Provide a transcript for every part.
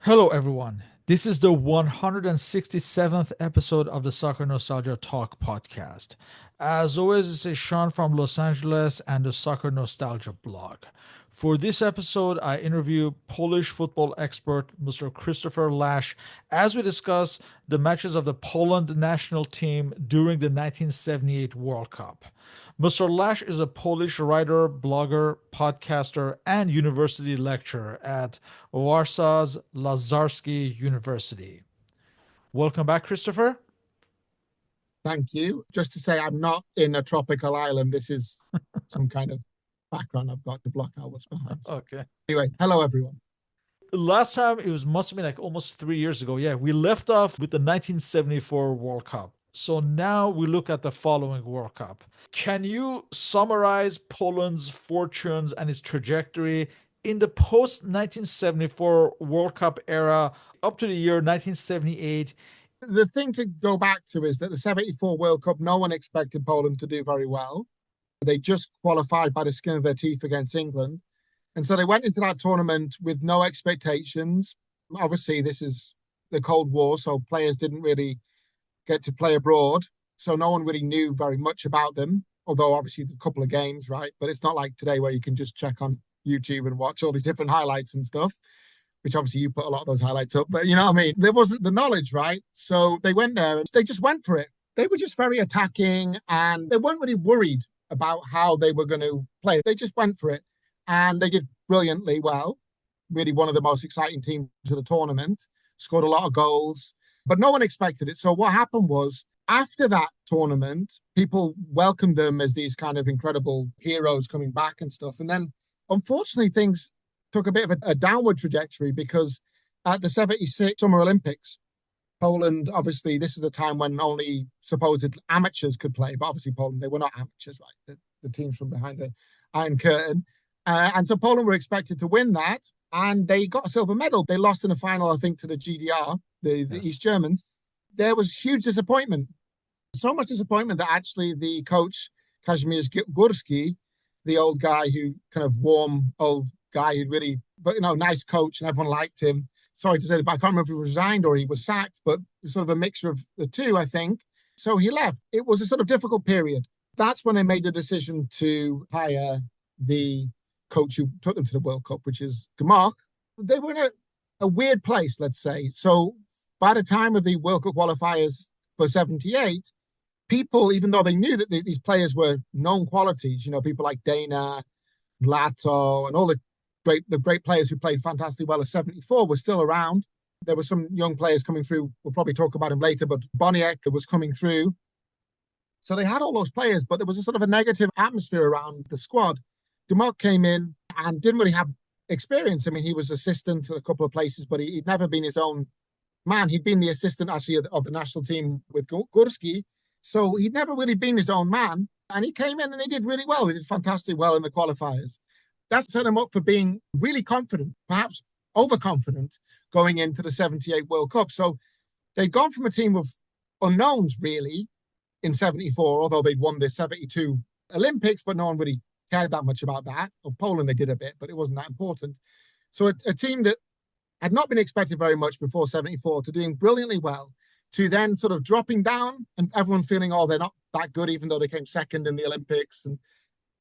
Hello, everyone. This is the 167th episode of the Soccer Nostalgia Talk Podcast. As always, this is Sean from Los Angeles and the Soccer Nostalgia blog. For this episode, I interview Polish football expert Mr. Christopher Lash as we discuss the matches of the Poland national team during the 1978 World Cup. Mr. Lash is a Polish writer, blogger, podcaster, and university lecturer at Warsaw's Lazarski University. Welcome back, Christopher. Thank you. Just to say, I'm not in a tropical island. This is some kind of background I've got to block out what's behind. Okay. Anyway, hello, everyone. Last time must have been like almost 3 years ago. Yeah, we left off with the 1974 World Cup. So now we look at the following World Cup. Can you summarize Poland's fortunes and its trajectory in the post 1974 World Cup era up to the year 1978? The thing to go back to is that the 74 World Cup, no one expected Poland to do very well. They just qualified by the skin of their teeth against England. And so they went into that tournament with no expectations. Obviously, this is the Cold War, so players didn't really get to play abroad. So no one really knew very much about them, although obviously a couple of games, right? But it's not like today where you can just check on YouTube and watch all these different highlights and stuff, which obviously you put a lot of those highlights up. But you know what I mean? There wasn't the knowledge, right? So they went there and they just went for it. They were just very attacking and they weren't really worried about how they were going to play. They just went for it. And they did brilliantly well. Really one of the most exciting teams of the tournament. Scored a lot of goals, but no one expected it. So what happened was, after that tournament, people welcomed them as these kind of incredible heroes coming back and stuff. And then, unfortunately, things took a bit of a downward trajectory because at the 76 Summer Olympics, Poland, obviously, this is a time when only supposed amateurs could play. But obviously, Poland, they were not amateurs, right? The teams from behind the Iron Curtain. And so Poland were expected to win that, and they got a silver medal. They lost in the final, I think, to the GDR, the East Germans. There was huge disappointment. So much disappointment that actually the coach, Kazimierz Górski, the old guy who kind of warm old guy who really, but nice coach and everyone liked him. Sorry to say it, but I can't remember if he resigned or he was sacked, but it was sort of a mixture of the two, I think. So he left. It was a sort of difficult period. That's when they made the decision to hire the coach who took them to the World Cup, which is Gmach. They were in a weird place, let's say. So by the time of the World Cup qualifiers for 78, people, even though they knew that these players were known qualities, people like Dana, Lato, and all the great players who played fantastically well at 74 were still around. There were some young players coming through. We'll probably talk about him later, but Boniek was coming through. So they had all those players, but there was a sort of a negative atmosphere around the squad. Gmach came in and didn't really have experience. I mean, he was assistant at a couple of places, but he'd never been his own man. He'd been the assistant, actually, of the national team with Górski. So he'd never really been his own man. And he came in and he did really well. He did fantastic well in the qualifiers. That set him up for being really confident, perhaps overconfident, going into the 78 World Cup. So they'd gone from a team of unknowns, really, in 74, although they'd won the 72 Olympics, but no one really cared that much about that. Or Poland, they did a bit, but it wasn't that important. So a team that had not been expected very much before 74 to doing brilliantly well, to then sort of dropping down and everyone feeling, oh, they're not that good, even though they came second in the Olympics.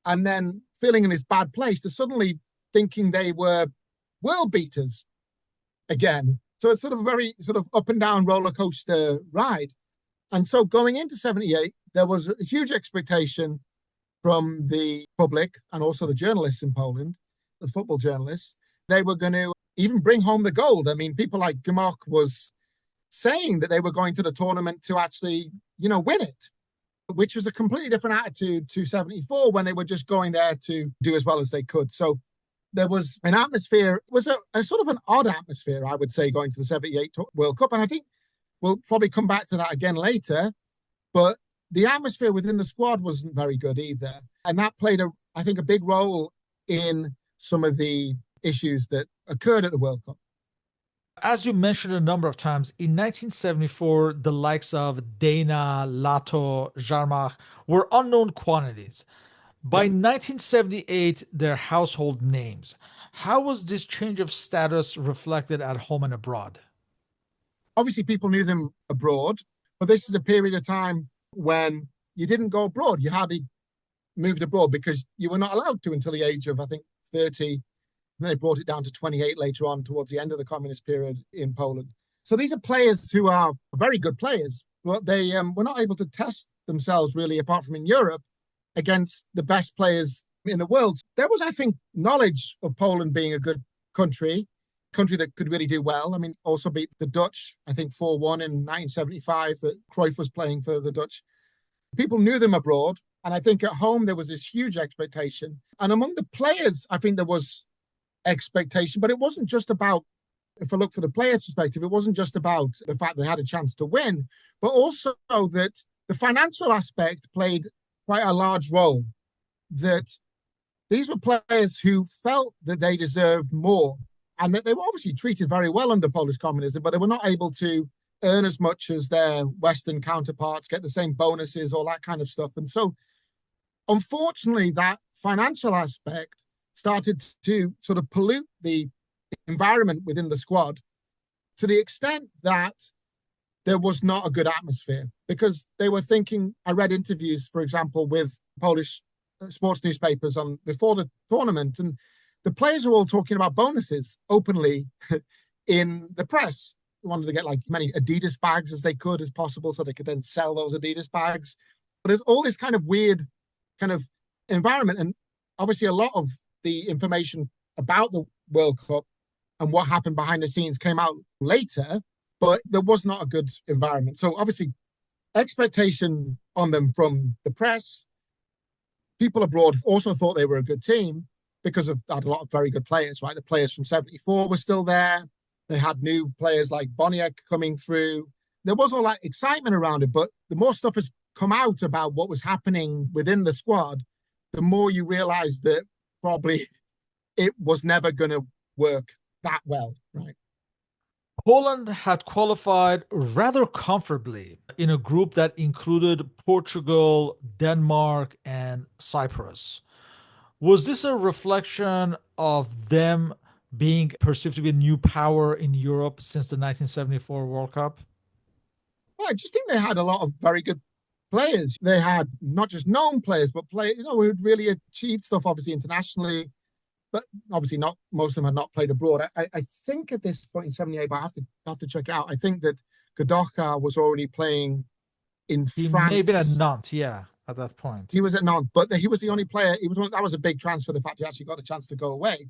And then feeling in this bad place to suddenly thinking they were world beaters again. So it's sort of a very sort of up and down roller coaster ride. And so going into 78, there was a huge expectation from the public and also the journalists in Poland, the football journalists. They were going to even bring home the gold. I mean, people like Gmach was saying that they were going to the tournament to actually, win it, which was a completely different attitude to 74 when they were just going there to do as well as they could. So there was an atmosphere, it was a sort of an odd atmosphere, I would say, going to the 78 World Cup. And I think we'll probably come back to that again later. But the atmosphere within the squad wasn't very good either. And that played, I think, a big role in some of the issues that occurred at the World Cup. As you mentioned a number of times, in 1974, the likes of Dana, Lato, Jarmach were unknown quantities. By 1978, they're household names. How was this change of status reflected at home and abroad? Obviously, people knew them abroad, but this is a period of time when you didn't go abroad. You hardly moved abroad because you were not allowed to until the age of, I think, 30. And then they brought it down to 28 later on towards the end of the communist period in Poland. So these are players who are very good players, but they were not able to test themselves really, apart from in Europe, against the best players in the world. There was, I think, knowledge of Poland being a good country that could really do well. I mean, also beat the Dutch, I think 4-1 in 1975 that Cruyff was playing for the Dutch. People knew them abroad. And I think at home, there was this huge expectation. And among the players, I think there was expectation, but it wasn't just about, if I look for the player's perspective, it wasn't just about the fact they had a chance to win, but also that the financial aspect played quite a large role. That these were players who felt that they deserved more and that they were obviously treated very well under Polish communism, but they were not able to earn as much as their Western counterparts, get the same bonuses, all that kind of stuff. And so, unfortunately, that financial aspect started to sort of pollute the environment within the squad to the extent that there was not a good atmosphere because they were thinking. I read interviews, for example, with Polish sports newspapers on before the tournament, and the players were all talking about bonuses openly in the press. They wanted to get like many Adidas bags as they could as possible so they could then sell those Adidas bags. But there's all this kind of weird kind of environment. And obviously a lot of the information about the World Cup and what happened behind the scenes came out later, but there was not a good environment. So obviously expectation on them from the press, people abroad also thought they were a good team because of had a lot of very good players, right? The players from 74 were still there. They had new players like Boniek coming through. There was all that excitement around it, but the more stuff has come out about what was happening within the squad, the more you realize that probably it was never going to work that well, right? Poland had qualified rather comfortably in a group that included Portugal, Denmark, and Cyprus. Was this a reflection of them being perceived to be a new power in Europe since the 1974 World Cup? Well, I just think they had a lot of very good players. They had not just known players, but players, who had really achieved stuff, obviously internationally, but obviously not most of them had not played abroad. I think at this point in 78, but I have to check it out. I think that Godoka was already playing in He may have been at France. Nantes, yeah, at that point. He was at Nantes, but he was the only player. That was a big transfer. The fact he actually got a chance to go away.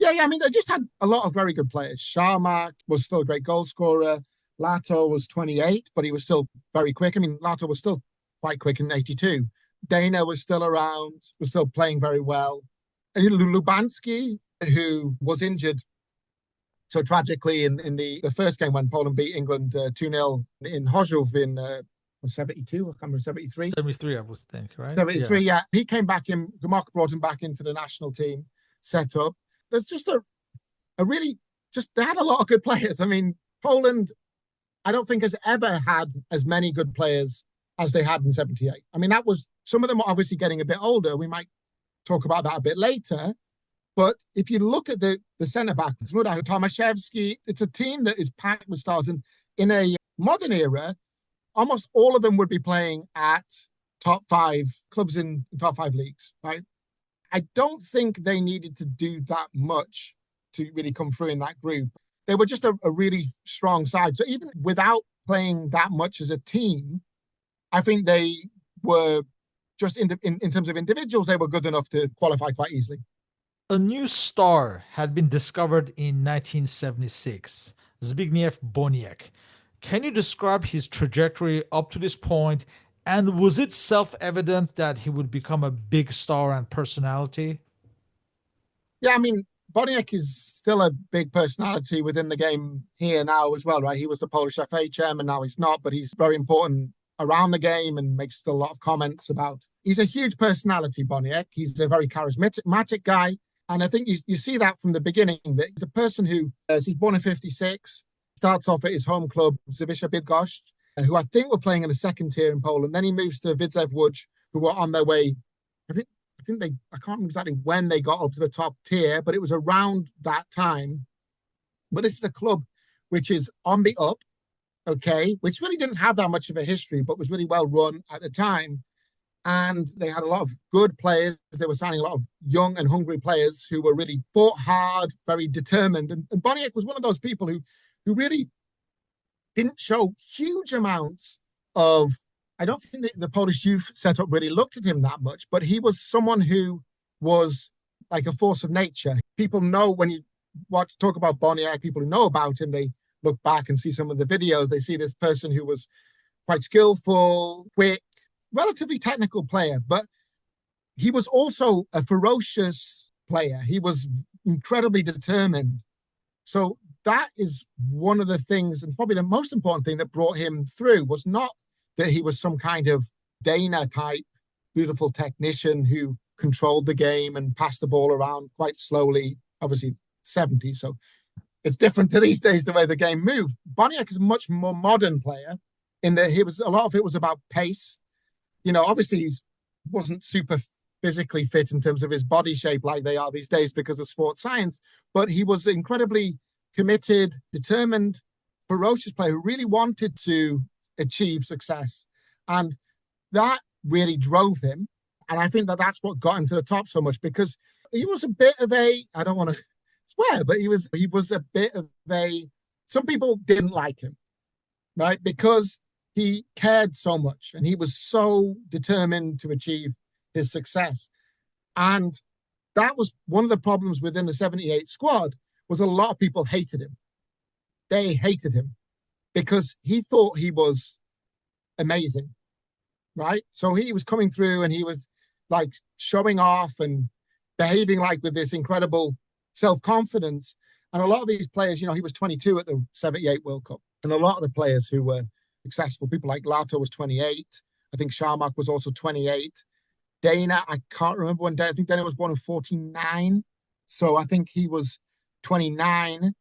Yeah. I mean, they just had a lot of very good players. Sharmak was still a great goal scorer. Lato was 28, but he was still very quick. I mean, Lato was still quite quick in 82. Dana was still around, was still playing very well. And Lubansky, who was injured so tragically in the first game when Poland beat England 2-0 in Chorzów in 72, I can't remember, 73. 73, I would think, right? 73, yeah. He came back in, Gomok brought him back into the national team set up. There's just a really, they had a lot of good players. I mean, Poland, I don't think has ever had as many good players as they had in 78. I mean, that was, some of them are obviously getting a bit older. We might talk about that a bit later. But if you look at the centre-backs, Tomaszewski, it's a team that is packed with stars. And in a modern era, almost all of them would be playing at top 5 clubs in top 5 leagues, right? I don't think they needed to do that much to really come through in that group. They were just a really strong side. So even without playing that much as a team, I think they were just in terms of individuals, they were good enough to qualify quite easily. A new star had been discovered in 1976, Zbigniew Boniek. Can you describe his trajectory up to this point, and was it self-evident that he would become a big star and personality? Yeah, I mean, Boniek is still a big personality within the game here now as well, right? He was the Polish FA chairman, now he's not, but he's very important around the game and makes still a lot of comments about. He's a huge personality, Boniek. He's a very charismatic guy. And I think you see that from the beginning, that he's a person who he's born in 56, starts off at his home club, Zawisza Bydgoszcz, who I think were playing in the second tier in Poland. Then he moves to Widzew Łódź, who were on their way, I think I can't remember exactly when they got up to the top tier, but it was around that time. But this is a club which is on the up, okay, which really didn't have that much of a history, but was really well run at the time. And they had a lot of good players. They were signing a lot of young and hungry players who were really fought hard, very determined. And Boniek was one of those people who really didn't show huge amounts of, I don't think the Polish youth setup really looked at him that much, but he was someone who was like a force of nature. People know when you talk about Boniek, people who know about him, they look back and see some of the videos. They see this person who was quite skillful, quick, relatively technical player, but he was also a ferocious player. He was incredibly determined. So that is one of the things, and probably the most important thing that brought him through was not that he was some kind of Dana type, beautiful technician who controlled the game and passed the ball around quite slowly, obviously 70. So it's different to these days, the way the game moved. Boniek is a much more modern player in that a lot of it was about pace. Obviously he wasn't super physically fit in terms of his body shape like they are these days because of sports science, but he was incredibly committed, determined, ferocious player who really wanted to achieve success. And that really drove him. And I think that that's what got him to the top so much, because he was a bit of I don't want to swear, but he was a bit of some people didn't like him, right? Because he cared so much and he was so determined to achieve his success. And that was one of the problems within the 78 squad, was a lot of people hated him. They hated him because he thought he was amazing, right? So he was coming through and he was like showing off and behaving like with this incredible self-confidence. And a lot of these players, he was 22 at the 78 World Cup. And a lot of the players who were successful, people like Lato was 28. I think Sharmak was also 28. Dana, I can't remember when. I think Dana was born in 49. So I think he was 29.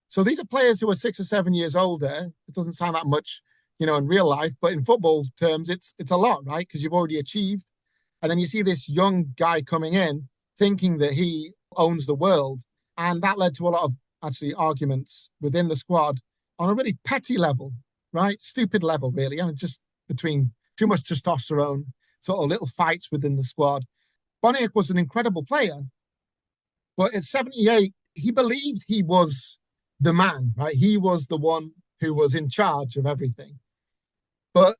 So these are players who are 6 or 7 years older. It doesn't sound that much, in real life, but in football terms, it's a lot, right? Because you've already achieved. And then you see this young guy coming in thinking that he owns the world. And that led to a lot of actually arguments within the squad on a really petty level, right? Stupid level, really. Just between too much testosterone, sort of little fights within the squad. Boniek was an incredible player, but at 78, he believed he was the man, right? He was the one who was in charge of everything. But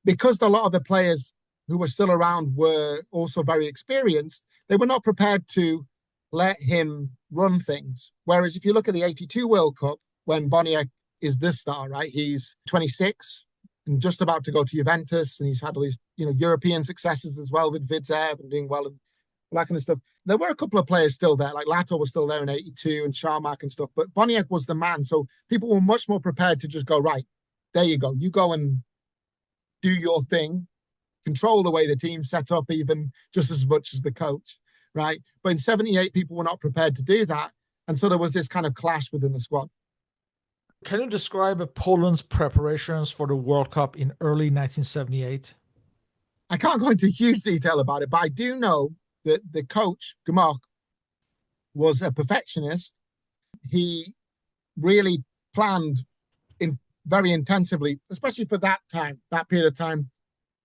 because a lot of the players who were still around were also very experienced, they were not prepared to let him run things. Whereas if you look at the 82 World Cup, when Boniek is the star, right? He's 26 and just about to go to Juventus, and he's had all these, European successes as well with Vidzev and doing well and that kind of stuff. There were a couple of players still there, like Lato was still there in 82 and Sharmak and stuff, but Boniek was the man. So people were much more prepared to just go, right, there you go. You go and do your thing, control the way the team's set up even just as much as the coach, right? But in 78, people were not prepared to do that. And so there was this kind of clash within the squad. Can you describe Poland's preparations for the World Cup in early 1978? I can't go into huge detail about it, but I do know that the coach, Gmach, was a perfectionist. He really planned very intensively, especially for that period of time.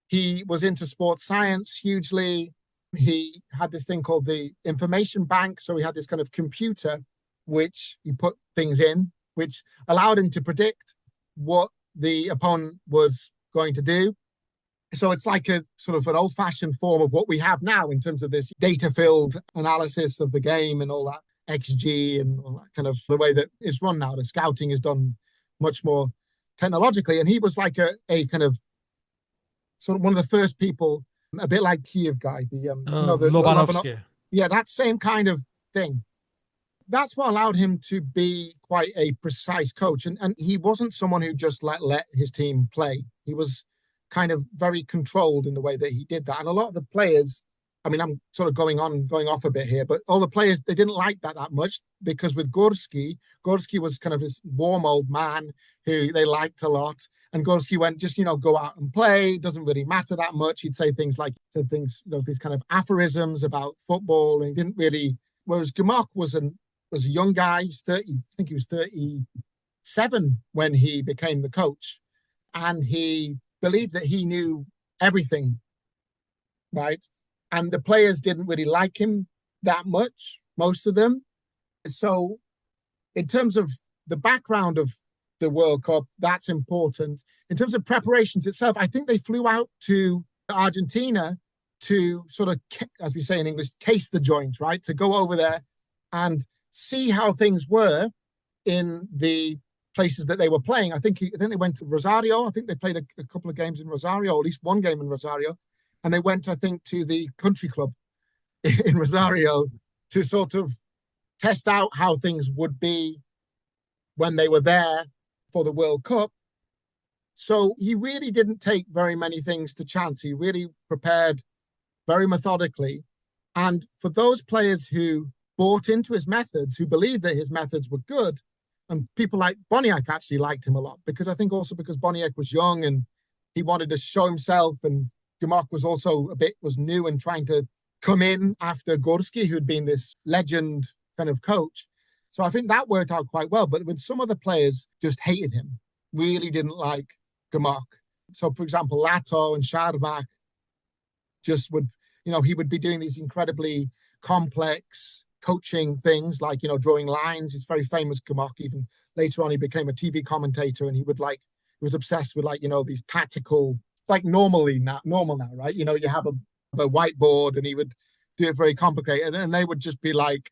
He was into sports science hugely. He had this thing called the information bank. So he had this kind of computer, which he put things in, which allowed him to predict what the opponent was going to do. So it's like a sort of an old-fashioned form of what we have now in terms of this data-filled analysis of the game and all that XG and all that kind of the way that it's run now. The scouting is done much more technologically. And he was like a kind of sort of one of the first people, a bit like Kiev guy, the Lobanovsky. Yeah, that same kind of thing. That's what allowed him to be quite a precise coach. And he wasn't someone who just let his team play. He was kind of very controlled in the way that he did that. And a lot of the players, I mean, I'm sort of going off a bit here, but all the players, they didn't like that much because with Gursky was kind of this warm old man who they liked a lot. And Gorski went, just, go out and play. It doesn't really matter that much. He'd say things like, these kind of aphorisms about football. And he didn't really, whereas Gamark was a young guy. He's 30, I think he was 37 when he became the coach. And he believed that he knew everything, right? And the players didn't really like him that much, most of them. So in terms of the background of the World Cup, that's important. In terms of preparations itself, I think they flew out to Argentina to sort of, as we say in English, case the joint, right? To go over there and see how things were in the places that they were playing. I think they went to Rosario. I think they played a couple of games in Rosario, or at least one game in Rosario. And they went, I think, to the country club in Rosario to sort of test out how things would be when they were there for the World Cup. So he really didn't take very many things to chance. He really prepared very methodically. And for those players who bought into his methods, who believed that his methods were good, and people like Boniek actually liked him a lot, because I think also because Boniek was young and he wanted to show himself, and Gamark was also was new and trying to come in after Gorski, who'd been this legend kind of coach. So I think that worked out quite well. But with some other players just hated him, really didn't like Gamark. So, for example, Lato and Sharmak just would, he would be doing these incredibly complex coaching things like, drawing lines. It's very famous, Gamark. Even later on, he became a TV commentator, and he was obsessed with these tactical, like normal now, right? You have a whiteboard, and he would do it very complicated. And they would just be like,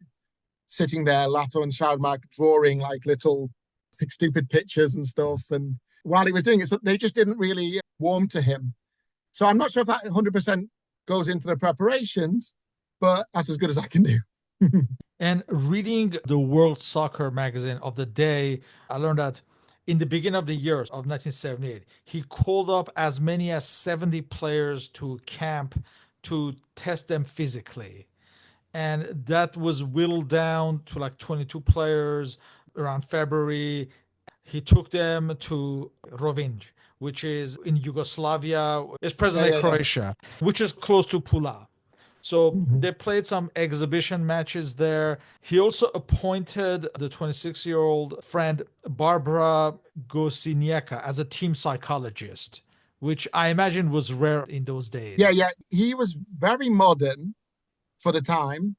sitting there, Lato and Sharmak, drawing like little stupid pictures and stuff. And while he was doing it, so they just didn't really warm to him. So I'm not sure if that 100% goes into the preparations, but that's as good as I can do. And reading the World Soccer magazine of the day, I learned that in the beginning of the year of 1978, he called up as many as 70 players to camp to test them physically. And that was whittled down to like 22 players around February. He took them to Rovinj, which is in Yugoslavia. It's present-day Yeah. Croatia, which is close to Pula. So Mm-hmm. they played some exhibition matches there. He also appointed the 26-year-old friend Barbara Gosinieka as a team psychologist, which I imagine was rare in those days. Yeah. He was very modern for the time,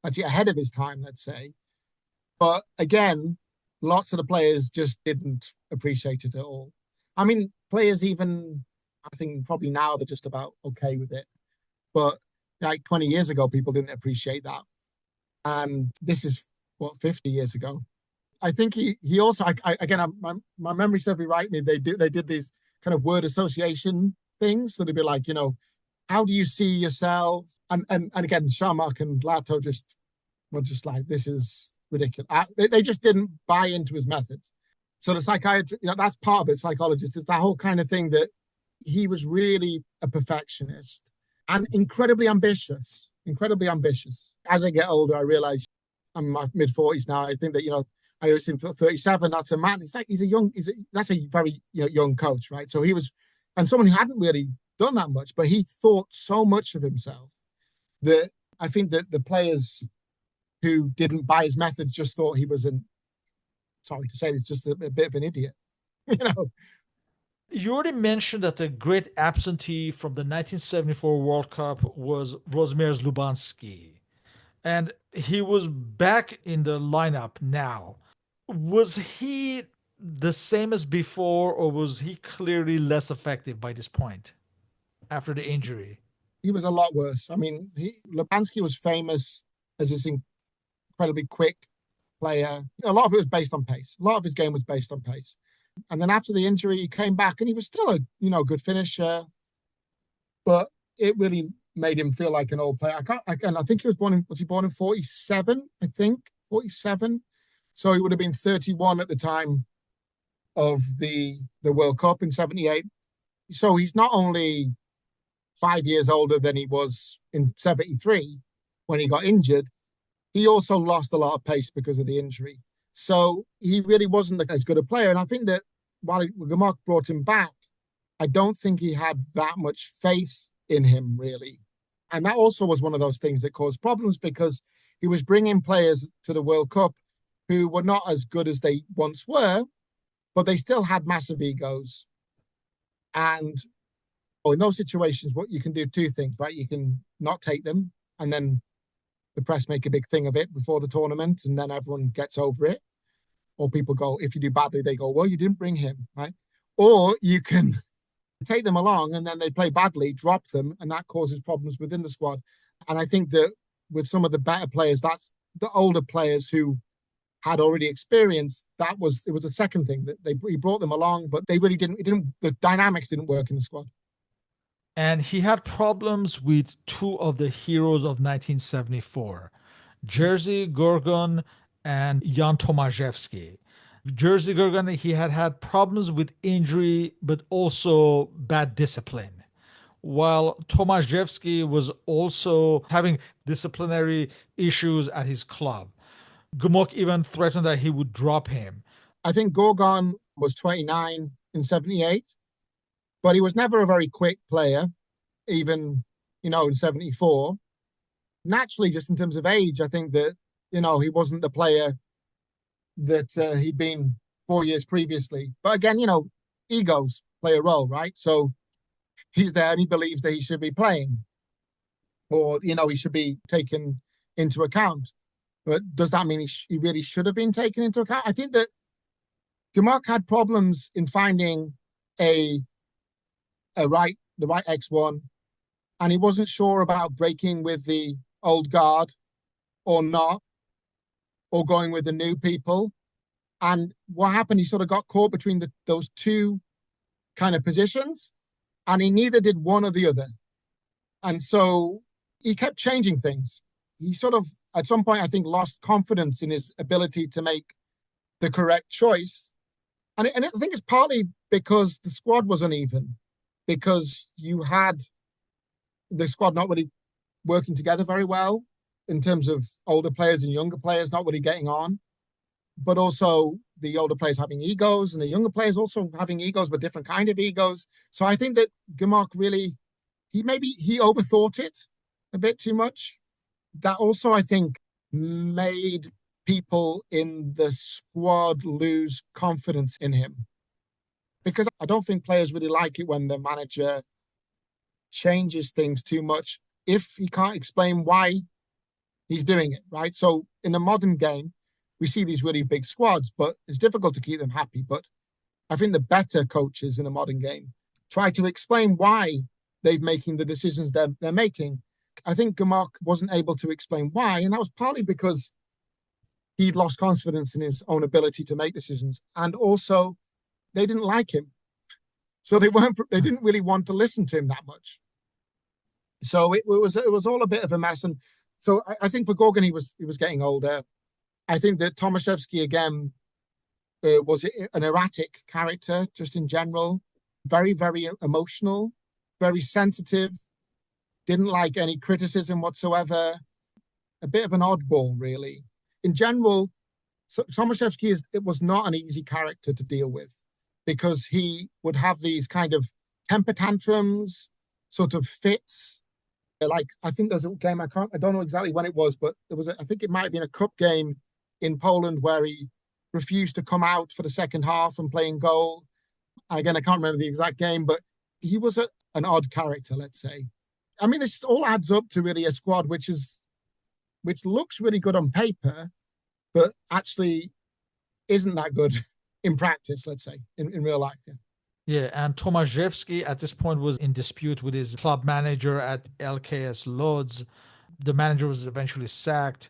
actually ahead of his time, let's say. But again, lots of the players just didn't appreciate it at all. I mean, players even, I think probably now they're just about okay with it. But like 20 years ago, people didn't appreciate that. And this is, 50 years ago. I think he also, my memory serves me right, they did these kind of word association things. So they'd be like, how do you see yourself? And again, Sharmak and Lato were just like, this is ridiculous. They just didn't buy into his methods. So the psychiatry, that's part of it, psychologist. It's that whole kind of thing that he was really a perfectionist and incredibly ambitious. As I get older, I realize I'm in my mid-40s now. I think that, I always think 37, that's a man. It's like that's a very young coach, right? So he was, and someone who hadn't really done that much, but he thought so much of himself that I think that the players who didn't buy his methods just thought he was sorry to say, it's just a bit of an idiot, You already mentioned that the great absentee from the 1974 World Cup was Rozmierz Lubanski, and he was back in the lineup now. Was he the same as before, or was he clearly less effective by this point after the injury? He was a lot worse. I mean, Lubanski was famous as this incredibly quick player. A lot of it was based on pace. A lot of his game was based on pace. And then after the injury, he came back and he was still a good finisher, but it really made him feel like an old player. I think he was born in 47? I think 47. So he would have been 31 at the time of the World Cup in 78. So he's not only 5 years older than he was in 73 when he got injured, he also lost a lot of pace because of the injury. So he really wasn't as good a player. And I think that while Gmok brought him back, I don't think he had that much faith in him, really. And that also was one of those things that caused problems because he was bringing players to the World Cup who were not as good as they once were, but they still had massive egos. And in those situations, what you can do two things, right? You can not take them, and then the press make a big thing of it before the tournament, and then everyone gets over it. Or people go, if you do badly, they go, well, you didn't bring him, right? Or you can take them along and then they play badly, drop them, and that causes problems within the squad. And I think that with some of the better players, that's the older players who had already experienced, it was a second thing that he brought them along, but they really didn't the dynamics didn't work in the squad. And he had problems with two of the heroes of 1974, Jerzy Gorgon and Jan Tomaszewski. Jerzy Gorgon, he had problems with injury, but also bad discipline. While Tomaszewski was also having disciplinary issues at his club. Gmok even threatened that he would drop him. I think Gorgon was 29 in 78, but he was never a very quick player, even, in 74. Naturally, just in terms of age, I think that, he wasn't the player that he'd been 4 years previously. But again, egos play a role, right? So he's there and he believes that he should be playing or, he should be taken into account. But does that mean he really should have been taken into account? I think that Gmok had problems in finding the right X1, and he wasn't sure about breaking with the old guard or not, or going with the new people. And what happened, he sort of got caught between those two kind of positions, and he neither did one or the other. And so he kept changing things. He sort of, at some point, I think, lost confidence in his ability to make the correct choice. And I think it's partly because the squad was uneven, because you had the squad not really working together very well in terms of older players and younger players not really getting on, but also the older players having egos and the younger players also having egos, but different kind of egos. So I think that Gmok really, he overthought it a bit too much. That also, I think, made people in the squad lose confidence in him. Because I don't think players really like it when the manager changes things too much if he can't explain why he's doing it, right? So in the modern game, we see these really big squads, but it's difficult to keep them happy. But I think the better coaches in the modern game try to explain why they're making the decisions they're making. I think Gmok wasn't able to explain why, and that was partly because he'd lost confidence in his own ability to make decisions, and also they didn't like him, so they didn't really want to listen to him that much. So it was all a bit of a mess, and so I think for Gorgon he was getting older. I think that Tomaszewski again was an erratic character just in general, very very emotional, very sensitive, didn't like any criticism whatsoever, a bit of an oddball really. In general, Tomaszewski was not an easy character to deal with because he would have these kind of temper tantrums, sort of fits. Like I think there's a game I don't know exactly when it was, but I think it might have been a cup game in Poland where he refused to come out for the second half and play in goal. Again, I can't remember the exact game, but he was an odd character, let's say. I mean, this all adds up to really a squad which looks really good on paper, but actually isn't that good in practice, let's say, in real life. Yeah. Yeah, and Tomaszewski at this point was in dispute with his club manager at LKS Lodz. The manager was eventually sacked.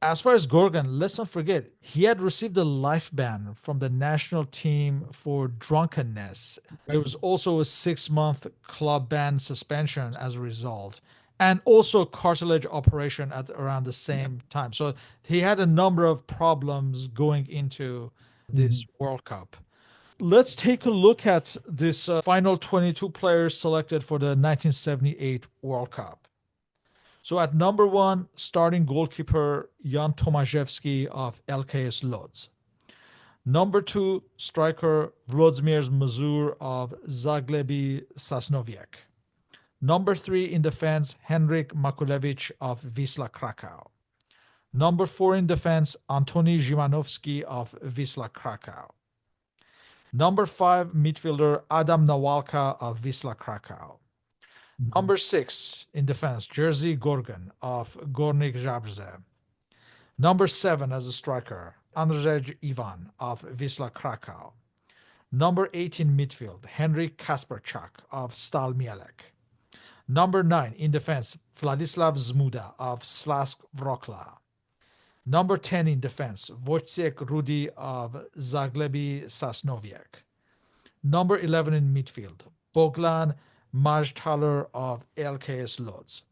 As far as Gorgon, let's not forget, he had received a life ban from the national team for drunkenness. There was also a 6-month club ban suspension as a result, and also cartilage operation at around the same time. So he had a number of problems going into this World Cup. Let's take a look at this final 22 players selected for the 1978 World Cup. So at number one, starting goalkeeper Jan Tomaszewski of LKS Lodz. Number 2, striker Vladimir Mazur of Zaglebi Sasnowiec. Number 3 in defense, Henrik Makulevich of Wisla Krakow. Number 4 in defense, Antoni Zimanowski of Wisla Krakow. Number 5 midfielder, Adam Nawalka of Wisla Krakow. Number 6 in defense, Jerzy Gorgon of Gornik Zabrze. Number 7 as a striker, Andrzej Ivan of Wisla Krakow. Number 8 in midfield, Henrik Kasperczak of Stal Mielec. Number 9 in defense, Vladislav Zmuda of Slask Wroclaw. Number 10 in defense, Wojciech Rudi of Zaglebi Sasnowiec. Number 11 in midfield, Bogdan Majtaler of LKS Lodz.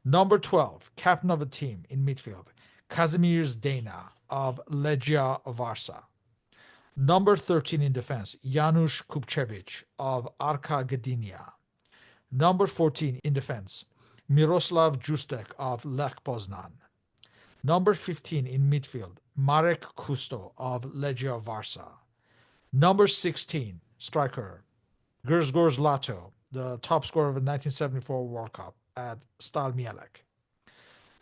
Number 12, captain of the team in midfield, Kazimierz Dana of Legia Warsaw. Number 13 in defense, Janusz Kupchevich of Arka Gdynia. Number 14 in defense, Miroslav Justek of Lech Poznan. Number 15 in midfield, Marek Kusto of Legia Warsaw. Number 16, striker, Grzegorz Lato, the top scorer of the 1974 World Cup at Stal Mielec.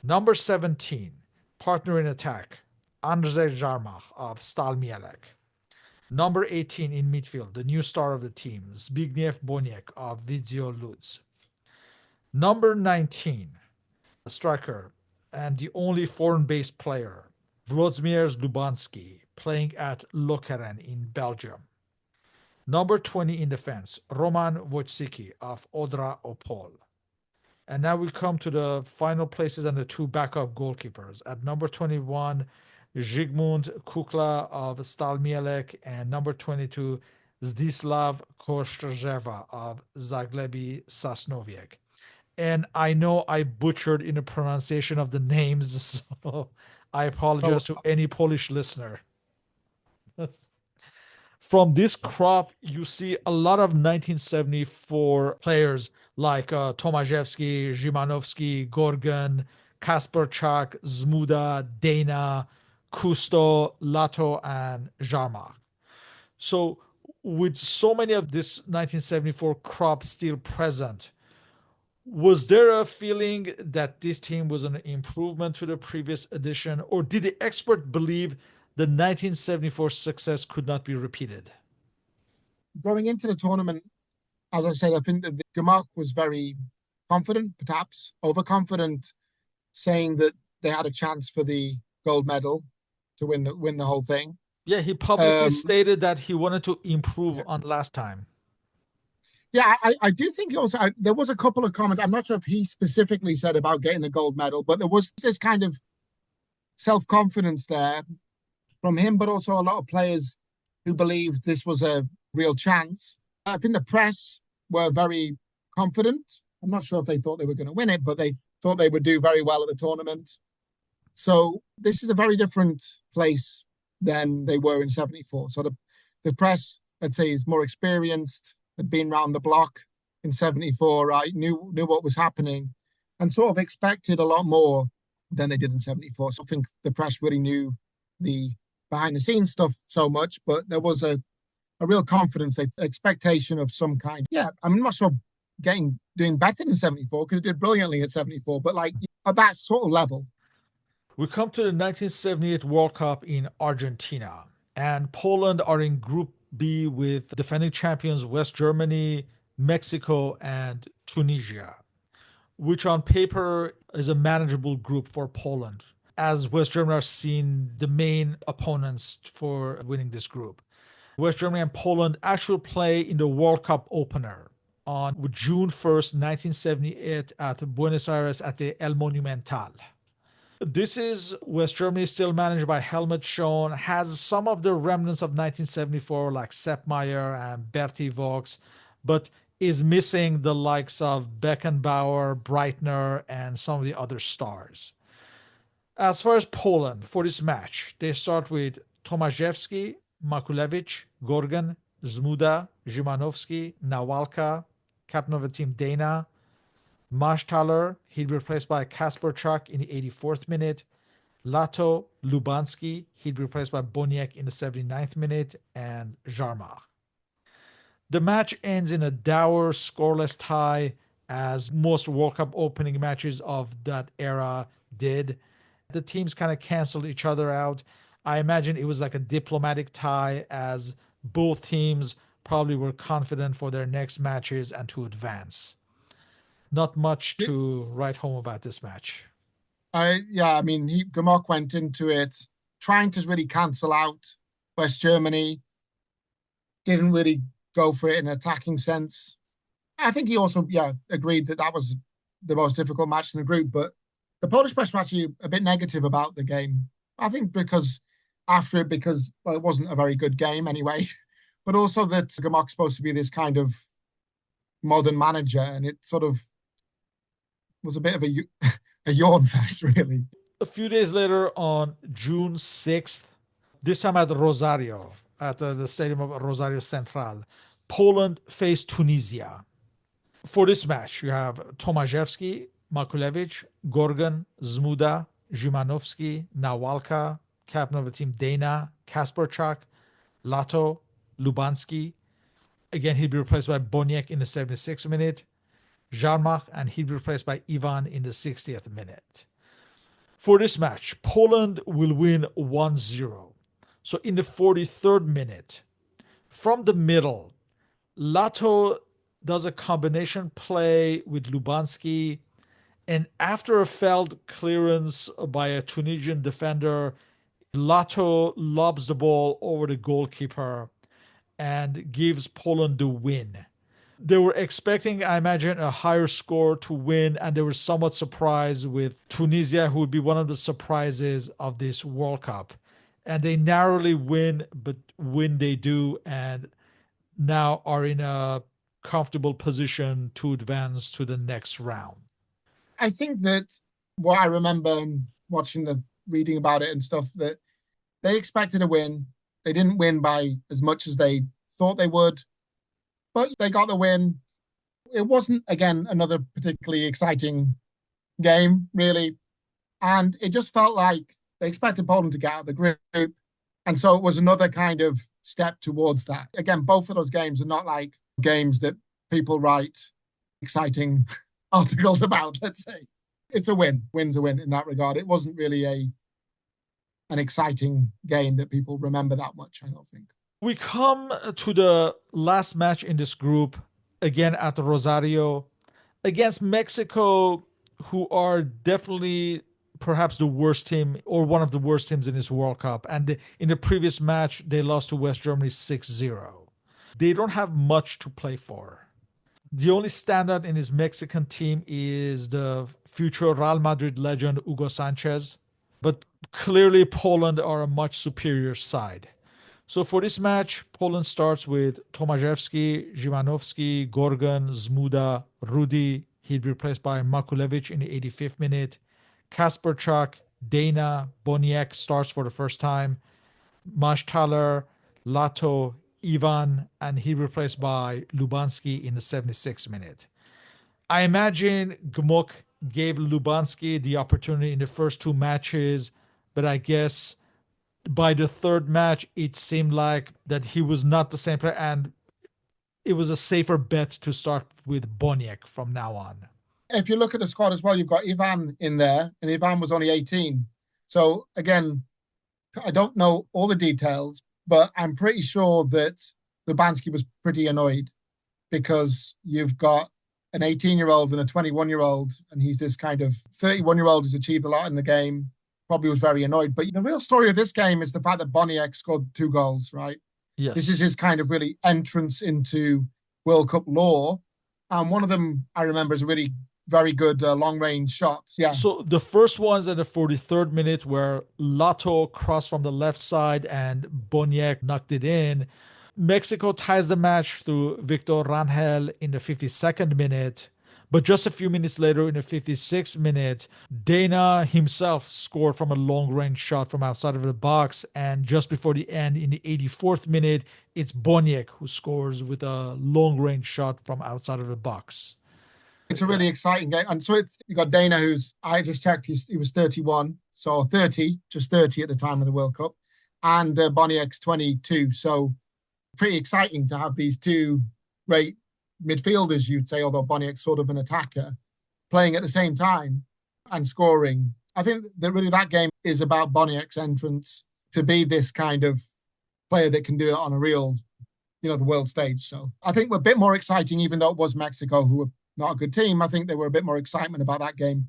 Number 17, partner in attack, Andrzej Jarmach of Stal Mielec. Number 18 in midfield, the new star of the team, Zbigniew Boniek of Widzio Lutz. Number 19, striker, and the only foreign-based player, Włodzimierz Lubanski, playing at Lokeren in Belgium. Number 20 in defense, Roman Wojcicki of Odra Opol. And now we come to the final places and the two backup goalkeepers. At number 21, Zygmunt Kukla of Stal Mielec, and number 22, Zdislav Kostrzewa of Zaglebi Sasnowiec. And I know I butchered in the pronunciation of the names, so I apologize to any Polish listener. From this crop, you see a lot of 1974 players like Tomaszewski, Zimanowski, Gorgon, Kasperczak, Zmuda, Dana, Kusto, Lato, and Jarmach. So, with so many of this 1974 crop still present, was there a feeling that this team was an improvement to the previous edition, or did the expert believe the 1974 success could not be repeated? Going into the tournament, as I said, I think that Gamark was very confident, perhaps overconfident, saying that they had a chance for the gold medal to win the whole thing. Yeah, he publicly stated that he wanted to improve on last time. Yeah, I do think he also, there was a couple of comments. I'm not sure if he specifically said about getting the gold medal, but there was this kind of self-confidence there from him, but also a lot of players who believed this was a real chance. I think the press were very confident. I'm not sure if they thought they were going to win it, but they thought they would do very well at the tournament. So this is a very different place than they were in 74. So the press, I'd say, is more experienced, had been round the block in 74, right? Knew what was happening and sort of expected a lot more than they did in 74. So I think the press really knew the behind the scenes stuff so much, but there was a real confidence, expectation of some kind. Yeah, I'm not sure doing better than 74 because it did brilliantly at 74, but like at that sort of level. We come to the 1978 World Cup in Argentina, and Poland are in Group B with defending champions West Germany, Mexico, and Tunisia, which on paper is a manageable group for Poland, as West Germany are seen the main opponents for winning this group. West Germany and Poland actually play in the World Cup opener on June 1st, 1978 at Buenos Aires at the El Monumental. This is West Germany, still managed by Helmut Schön, has some of the remnants of 1974 like Sepp Maier and Bertie Vogts, but is missing the likes of Beckenbauer, Breitner, and some of the other stars. As far as Poland, for this match, they start with Tomaszewski, Makulevich, Gorgon, Zmuda, Zimanowski, Nawalka, captain of the team Dana, Maschtaler, he'd be replaced by Kasperczak in the 84th minute, Lato, Lubanski, he'd be replaced by Boniek in the 79th minute, and Jarmach. The match ends in a dour, scoreless tie, as most World Cup opening matches of that era did. The teams kind of canceled each other out. I imagine it was like a diplomatic tie, as both teams probably were confident for their next matches and to advance. Not much to write home about this match. I mean, Gamok went into it trying to really cancel out West Germany, didn't really go for it in an attacking sense. I think he also, agreed that that was the most difficult match in the group. But the Polish press were actually a bit negative about the game. I think because well, it wasn't a very good game anyway, but also that Gamok's supposed to be this kind of modern manager, and it sort of was a bit of a yawn fest, really. A few days later, on June 6th, this time at Rosario, at the stadium of Rosario Central, Poland faced Tunisia. For this match, you have Tomaszewski, Makulevich, Gorgon, Zmuda, Zimanowski, Nawalka, captain of the team Dana, Kasperchak, Lato, Lubanski. Again, he'd be replaced by Boniek in the 76th minute, Jarmach, and he'd be replaced by Ivan in the 60th minute. For this match, Poland will win 1-0. So in the 43rd minute, from the middle, Lato does a combination play with Lubanski, and after a failed clearance by a Tunisian defender, Lato lobs the ball over the goalkeeper and gives Poland the win. They were expecting, I imagine, a higher score to win, and they were somewhat surprised with Tunisia, who would be one of the surprises of this World Cup. And they narrowly win, but win they do, and now are in a comfortable position to advance to the next round. I think that what I remember and reading about it and stuff, that they expected a win. They didn't win by as much as they thought they would, but they got the win. It wasn't, again, another particularly exciting game, really. And it just felt like they expected Poland to get out of the group. And so it was another kind of step towards that. Again, both of those games are not like games that people write exciting articles about, let's say. It's a win. Win's a win in that regard. It wasn't really an exciting game that people remember that much, I don't think. We come to the last match in this group, again at Rosario, against Mexico, who are definitely perhaps the worst team or one of the worst teams in this World Cup. And in the previous match, they lost to West Germany 6-0. They don't have much to play for. The only standout in his Mexican team is the future Real Madrid legend Hugo Sanchez. But clearly, Poland are a much superior side. So for this match, Poland starts with Tomaszewski, Zimanowski, Gorgon, Zmuda, Rudi. He'd be replaced by Makulevich in the 85th minute. Kasperchak, Dana, Boniek starts for the first time. Mashtaler, Lato, Ivan, and he replaced by Lubanski in the 76th minute. I imagine Gmuk gave Lubanski the opportunity in the first two matches, but I guess by the third match, it seemed like that he was not the same player, and it was a safer bet to start with Boniek from now on. If you look at the squad as well, you've got Ivan in there, and Ivan was only 18. So again, I don't know all the details, but I'm pretty sure that Lubanski was pretty annoyed because you've got an 18-year-old and a 21-year-old, and he's this kind of 31-year-old who's achieved a lot in the game, probably was very annoyed. But the real story of this game is the fact that Boniek scored 2 goals, right? Yes. This is his kind of really entrance into World Cup lore. And one of them, I remember, is a really very good long-range shot. Yeah. So the first one's at the 43rd minute where Lato crossed from the left side and Boniek knocked it in. Mexico ties the match through Victor Rangel in the 52nd minute. But just a few minutes later, in the 56th minute, Dana himself scored from a long-range shot from outside of the box. And just before the end, in the 84th minute, it's Boniek who scores with a long-range shot from outside of the box. It's a really exciting game. And so you got Dana, who's, I just checked, he was 31. so 30, just 30 at the time of the World Cup, and Boniek's 22. So pretty exciting to have these two great midfielders, you'd say, although Boniek's sort of an attacker, playing at the same time and scoring. I think that really that game is about Boniek's entrance to be this kind of player that can do it on a real, the world stage. So I think we're a bit more exciting, even though it was Mexico, who were not a good team. I think there were a bit more excitement about that game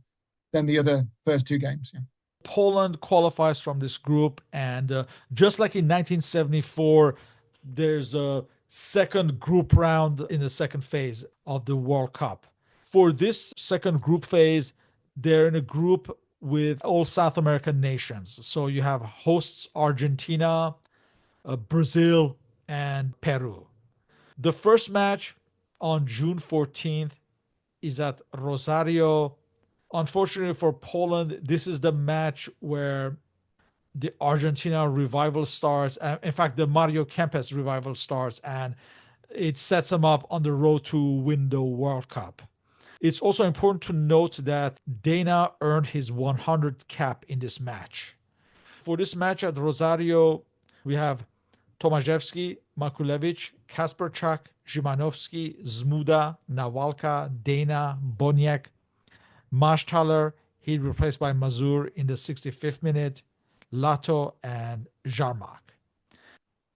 than the other first two games. Yeah. Poland qualifies from this group, and just like in 1974, there's a second group round in the second phase of the World Cup. For this second group phase, they're in a group with all South American nations. So you have hosts Argentina, Brazil, and Peru. The first match on June 14th is at Rosario. Unfortunately for Poland, this is the match where the Argentina revival starts. In fact, the Mario Kempes revival starts, and it sets them up on the road to win the World Cup. It's also important to note that Dana earned his 100th cap in this match. For this match at Rosario, we have Tomaszewski, Makulevich, Kasperczak, Szymanowski, Zmuda, Nawalka, Dana, Boniek, Maschtaler. He replaced by Mazur in the 65th minute, Lato, and Jarmak.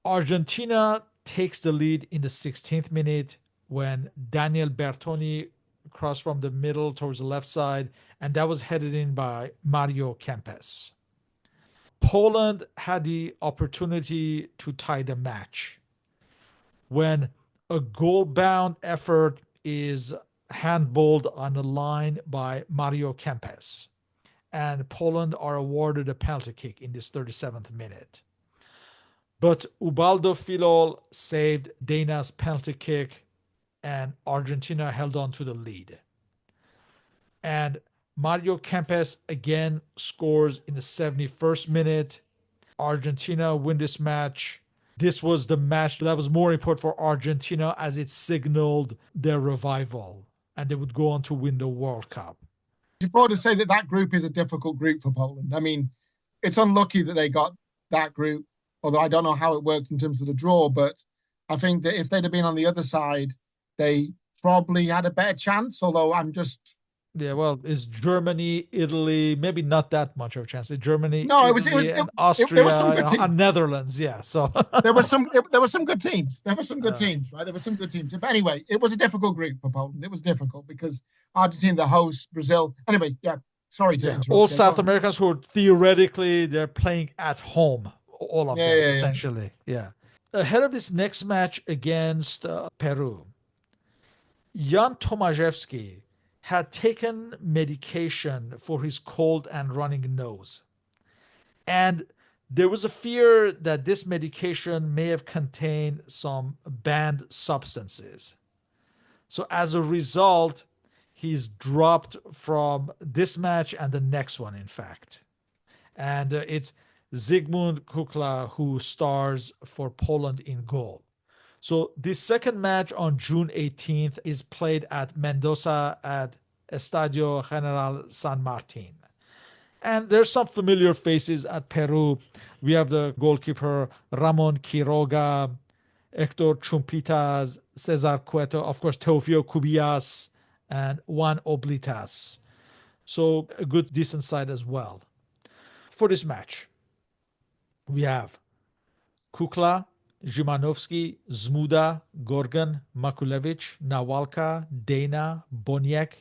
Argentina takes the lead in the 16th minute when Daniel Bertoni crossed from the middle towards the left side, and that was headed in by Mario Kempes. Poland had the opportunity to tie the match when a goal-bound effort is handballed on the line by Mario Kempes, and Poland are awarded a penalty kick in this 37th minute. But Ubaldo Filol saved Dana's penalty kick, and Argentina held on to the lead. And Mario Kempes again scores in the 71st minute. Argentina win this match. This was the match that was more important for Argentina as it signaled their revival, and they would go on to win the World Cup. It's important to say that that group is a difficult group for Poland. I mean, it's unlucky that they got that group, although I don't know how it worked in terms of the draw, but I think that if they'd have been on the other side, they probably had a better chance, although I'm just... Yeah, well, it's Germany, Italy, maybe not that much of a chance. It's Germany, No, Italy, and there was some Austria, good teams. and Netherlands. Yeah, so there were some good teams. There were some good teams, right? There were some good teams. But anyway, it was a difficult group for Poland. It was difficult because Argentina, the host, Brazil. Anyway, yeah. Sorry to interrupt. All South Americans who are theoretically they're playing at home, all of them essentially. Yeah. Ahead of this next match against Peru, Jan Tomaszewski had taken medication for his cold and running nose. And there was a fear that this medication may have contained some banned substances. So as a result, he's dropped from this match and the next one, in fact. And it's Zygmunt Kukla who stars for Poland in goal. So this second match on June 18th is played at Mendoza at Estadio General San Martin. And there's some familiar faces at Peru. We have the goalkeeper Ramon Quiroga, Hector Chumpitas, Cesar Cueto, of course, Teofio Cubillas, and Juan Oblitas. So a good, decent side as well. For this match, we have Kukla, Szymanowski, Zmuda, Gorgon, Makulevich, Nawalka, Dana, Boniek.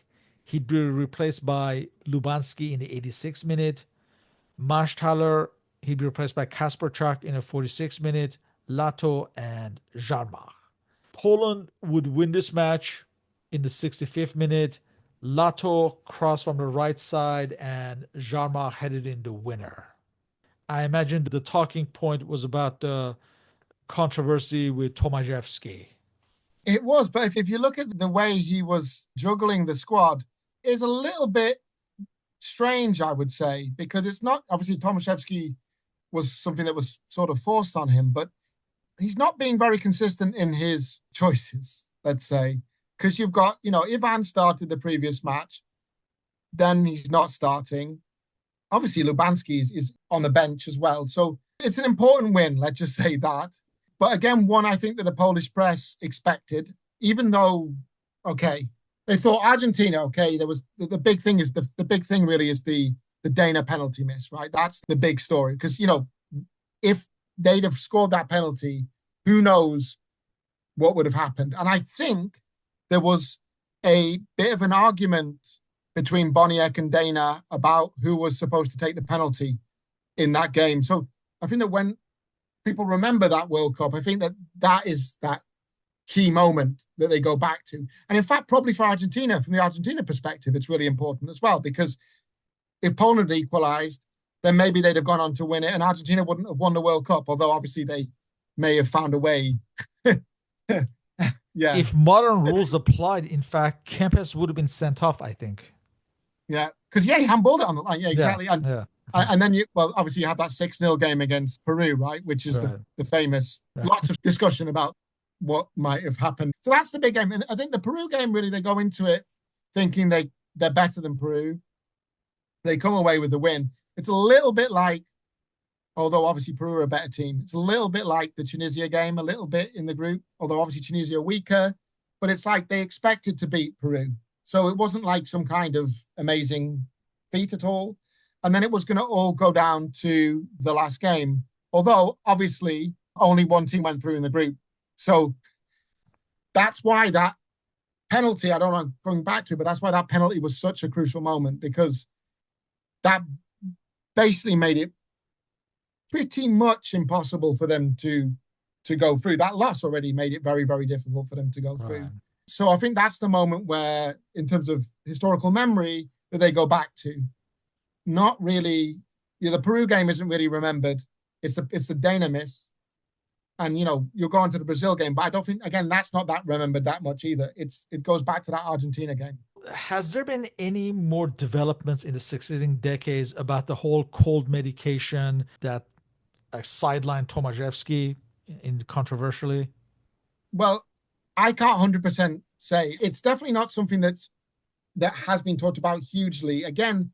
He'd be replaced by Lubanski in the 86th minute. Maschtaler, he'd be replaced by Kasperczak in the 46th minute. Lato and Jarmach. Poland would win this match in the 65th minute. Lato crossed from the right side and Jarmach headed in the winner. I imagine the talking point was about the controversy with Tomaszewski. It was, but if you look at the way he was juggling the squad, it's a little bit strange, I would say, because it's not, obviously Tomaszewski was something that was sort of forced on him, but he's not being very consistent in his choices, let's say, because you've got, Ivan started the previous match, then he's not starting. Obviously, Lubanski is on the bench as well. So it's an important win, let's just say that. But again, one I think that the Polish press expected, even though, okay, they thought Argentina, okay, there was the big thing is the big thing really is the Dana penalty miss, right? That's the big story. Because, if they'd have scored that penalty, who knows what would have happened. And I think there was a bit of an argument between Boniek and Dana about who was supposed to take the penalty in that game. So I think that when people remember that World Cup, I think that that is that key moment that they go back to. And in fact, probably for Argentina, from the Argentina perspective, it's really important as well, because if Poland equalized, then maybe they'd have gone on to win it and Argentina wouldn't have won the World Cup, although obviously they may have found a way. Yeah. If modern rules applied, in fact, Kempes would have been sent off, I think. Yeah. Because, yeah, he handballed it on the line. Yeah, Yeah, exactly. yeah, And then obviously you have that 6-0 game against Peru, right? Which is right, the famous, right. lots of discussion about what might have happened. So that's the big game. And I think the Peru game, really, they go into it thinking they're better than Peru. They come away with the win. It's a little bit like, although obviously Peru are a better team, it's a little bit like the Tunisia game, a little bit in the group, although obviously Tunisia are weaker, but it's like they expected to beat Peru. So it wasn't like some kind of amazing feat at all. And then it was going to all go down to the last game, although obviously only one team went through in the group. So that's why that penalty, I don't know, I'm going back to, but that's why that penalty was such a crucial moment, because that basically made it pretty much impossible for them to go through. That loss already made it very, very difficult for them to go through. Right. So I think that's the moment where, in terms of historical memory, that they go back to. Not really, the Peru game isn't really remembered. It's the Dana miss. And, you'll go on to the Brazil game, but I don't think, again, that's not that remembered that much either. It goes back to that Argentina game. Has there been any more developments in the succeeding decades about the whole cold medication that sidelined Tomaszewski in controversially? Well, I can't 100% say. It's definitely not something that has been talked about hugely. Again,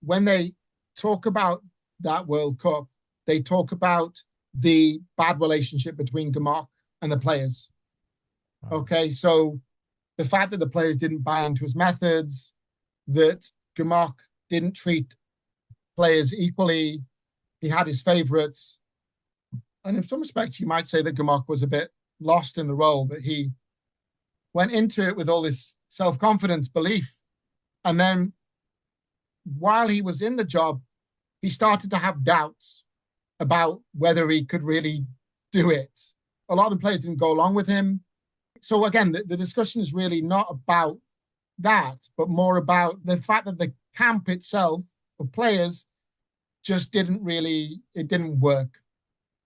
when they talk about that World Cup, they talk about the bad relationship between Gamark and the players. Okay, so the fact that the players didn't buy into his methods, that Gamark didn't treat players equally, he had his favorites. And in some respects, you might say that Gamark was a bit lost in the role, that he went into it with all this self-confidence, belief. And then while he was in the job, he started to have doubts about whether he could really do it. A lot of players didn't go along with him. So again, the discussion is really not about that, but more about the fact that the camp itself of players just didn't work,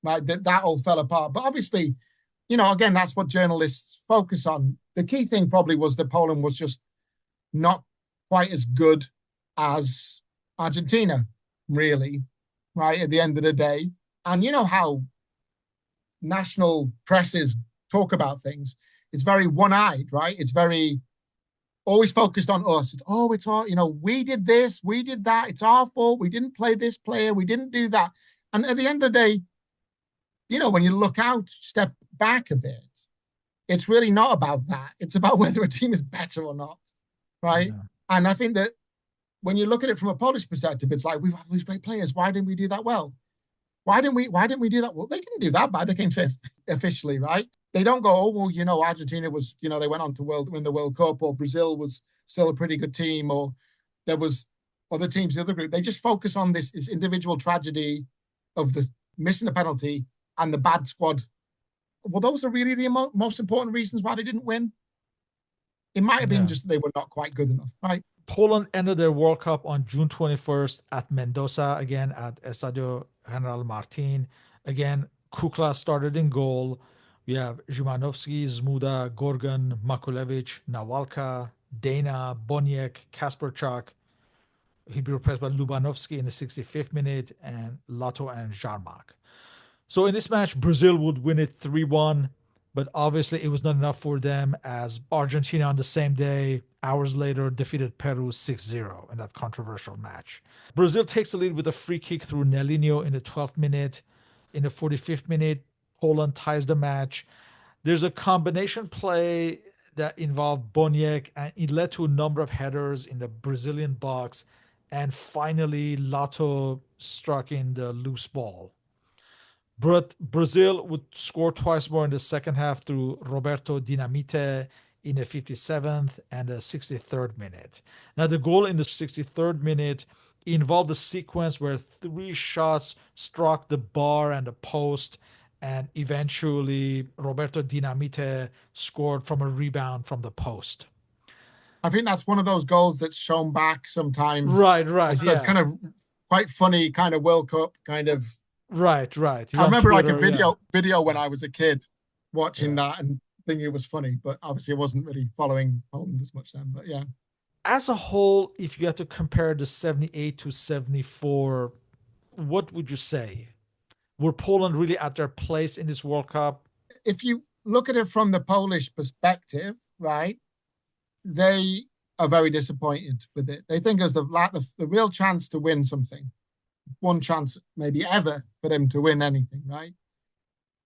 right? That all fell apart. But obviously, again, that's what journalists focus on. The key thing probably was that Poland was just not quite as good as Argentina, really, right, at the end of the day. And you know how national presses talk about things. It's very one-eyed, right? It's very always focused on us. It's all, we did this, we did that. It's our fault. We didn't play this player. We didn't do that. And at the end of the day, when you look out, step back a bit, it's really not about that. It's about whether a team is better or not, right? Yeah. And I think that when you look at it from a Polish perspective, it's like, we've had these great players. Why didn't we do that well? Why didn't we do that? Well, they didn't do that bad. They came fifth officially, right? They don't go, oh, well, Argentina was, they went on to win the World Cup, or Brazil was still a pretty good team, or there was other teams, the other group. They just focus on this individual tragedy of the missing the penalty and the bad squad. Well, those are really the most important reasons why they didn't win. It might have been just that they were not quite good enough, right? Poland ended their World Cup on June 21st at Mendoza, again at Estadio General Martin. Again, Kukla started in goal. We have Szymanowski, Zmuda, Gorgon, Makulevich, Nawalka, Dana, Boniek, Kasperchak. He'd be replaced by Lubanovsky in the 65th minute, and Lato and Jarmak. So in this match, Brazil would win it 3-1. But obviously, it was not enough for them as Argentina on the same day, hours later, defeated Peru 6-0 in that controversial match. Brazil takes the lead with a free kick through Nelinho in the 12th minute. In the 45th minute, Poland ties the match. There's a combination play that involved Boniek, and it led to a number of headers in the Brazilian box. And finally, Lato struck in the loose ball. But Brazil would score twice more in the second half through Roberto Dinamite in the 57th and the 63rd minute. Now, the goal in the 63rd minute involved a sequence where three shots struck the bar and the post, and eventually Roberto Dinamite scored from a rebound from the post. I think that's one of those goals that's shown back sometimes Right, as kind yeah. of quite funny, kind of World Cup kind of. Right. He's I on remember like a Twitter, yeah. video when I was a kid watching Yeah. that and thinking it was funny, but obviously I wasn't really following Poland as much then. But yeah, As a whole, if you had to compare the 78 to 74, what would you say? Were Poland really at their place in this World Cup? if you look at it from the Polish perspective, right, they are very disappointed with it. They think it was the real chance to win something, one chance maybe ever for them to win anything, right?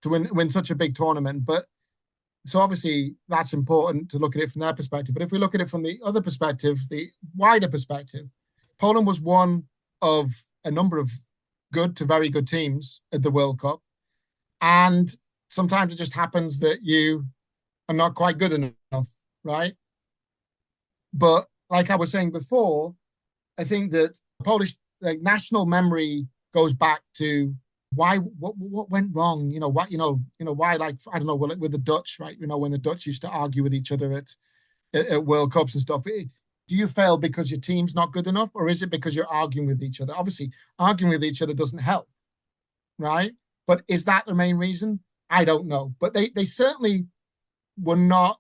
To win such a big tournament. But so obviously that's important to look at it from their perspective. But if we look at it from the other perspective, the wider perspective, Poland was one of a number of good to very good teams at the World Cup. And sometimes it just happens that you are not quite good enough, right? But like I was saying before, I think that Polish like national memory goes back to why what went wrong. Why, like, I don't know, with the Dutch, right? When the Dutch used to argue with each other at World Cups and stuff. Do you fail because your team's not good enough, or is it because you're arguing with each other? Obviously, arguing with each other doesn't help, right? But is that the main reason? I don't know. But they certainly were not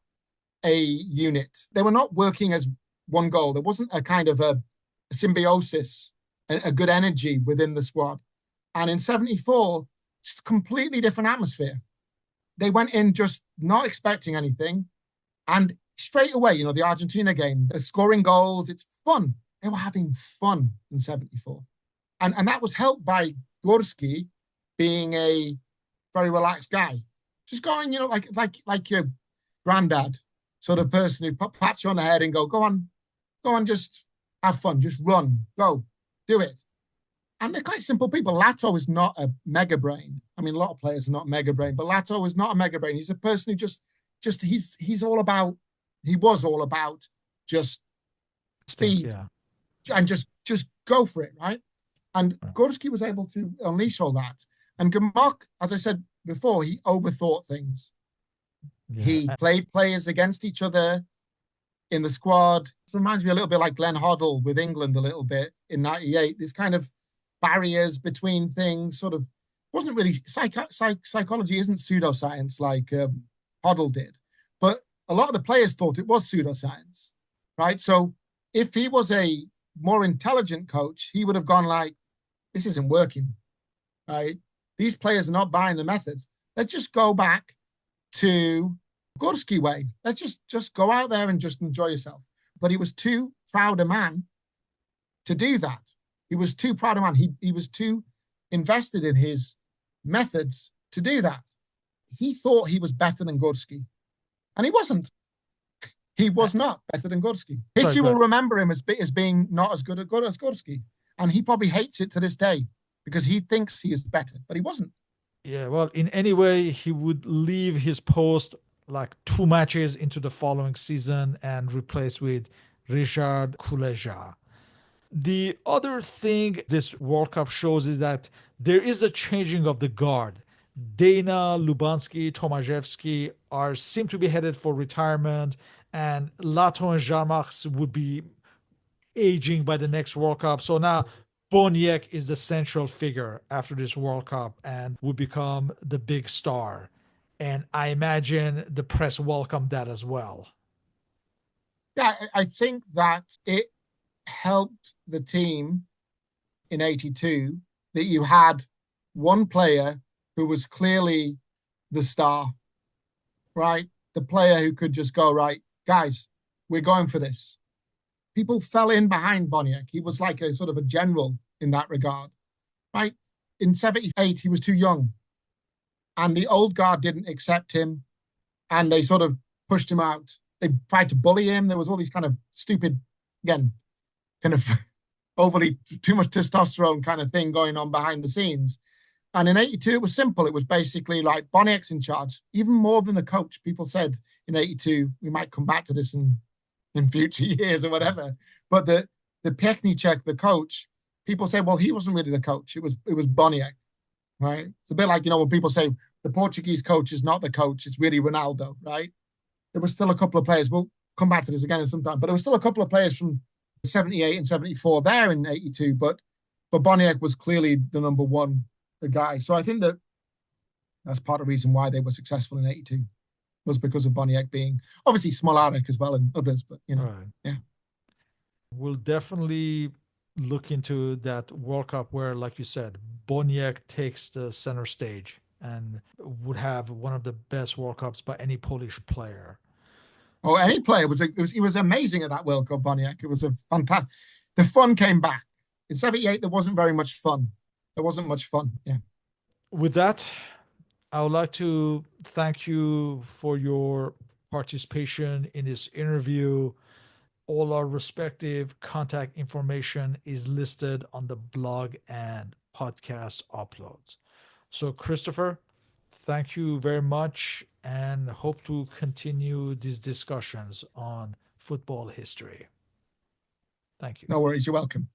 a unit. They were not working as one goal. There wasn't a kind of a symbiosis, a good energy within the squad. And in 74, it's a completely different atmosphere. They went in just not expecting anything. And straight away, the Argentina game, they're scoring goals. It's fun. They were having fun in 74. And that was helped by Gorski being a very relaxed guy. Just going, like your granddad sort of person who pats you on the head and go on, just have fun, just run, go, do it. And they're quite simple people. Lato is not a mega brain. I mean, a lot of players are not mega brain, but Lato is not a mega brain. He's a person who he's all about, he was all about just Instinct, speed yeah. and just go for it, right? And Right. Gorski was able to unleash all that. And Gamok, as I said before, he overthought things. Yeah. He played players against each other in the squad. It reminds me a little bit like Glenn Hoddle with England a little bit in 98. This kind of barriers between things sort of wasn't really psychology isn't pseudoscience like Hoddle did. But a lot of the players thought it was pseudoscience, right? So if he was a more intelligent coach, he would have gone like, this isn't working, right? These players are not buying the methods. Let's just go back to Gorski way. Let's just go out there and just enjoy yourself. But he was too proud a man to do that. He was too proud a man. He was too invested in his methods to do that. He thought he was better than Gorski, and he wasn't. He was not better than Gorski. Sorry, History go will ahead. remember him as being not as good as Gorski, and he probably hates it to this day because he thinks he is better, but he wasn't. Yeah, well, in any way, he would leave his post like 2 matches into the following season and replace with Richard Kuleja. The other thing this World Cup shows is that there is a changing of the guard. Dana, Lubanski, Tomaszewski are seem to be headed for retirement, and Lato and Jarmach would be aging by the next World Cup. So now Boniek is the central figure after this World Cup and would become the big star. And I imagine the press welcomed that as well. Yeah, I think that it helped the team in 82 that you had one player who was clearly the star right? The player who could just go, right, guys, we're going for this. People fell in behind Boniek. He was like a sort of a general in that regard, right? In 78, he was too young, and the old guard didn't accept him, and they sort of pushed him out. They tried to bully him. There was all these kind of stupid, again, kind of overly too much testosterone kind of thing going on behind the scenes. And in 82, it was simple. It was basically like Boniek's in charge, even more than the coach. People said in 82, we might come back to this in future years or whatever. But the Piechniczek, the coach, people say, well, he wasn't really the coach. It was Boniek, right? It's a bit like, when people say the Portuguese coach is not the coach, it's really Ronaldo, right? There was still a couple of players. We'll come back to this again in some time, but there was still a couple of players from 78 and 74 there in 82, but Boniek was clearly the number one guy. So I think that's part of the reason why they were successful in 82 was because of Boniek being obviously Smolarek as well and others, but Right. yeah. We'll definitely look into that World Cup where, like you said, Boniek takes the center stage and would have one of the best World Cups by any Polish player. Or any player he was amazing at that World Cup, Boniek. It was a fantastic. The fun came back. In 78, there wasn't very much fun. There wasn't much fun. Yeah. With that, I would like to thank you for your participation in this interview. All our respective contact information is listed on the blog and podcast uploads. So, Christopher, thank you very much and hope to continue these discussions on football history. Thank you. No worries. You're welcome.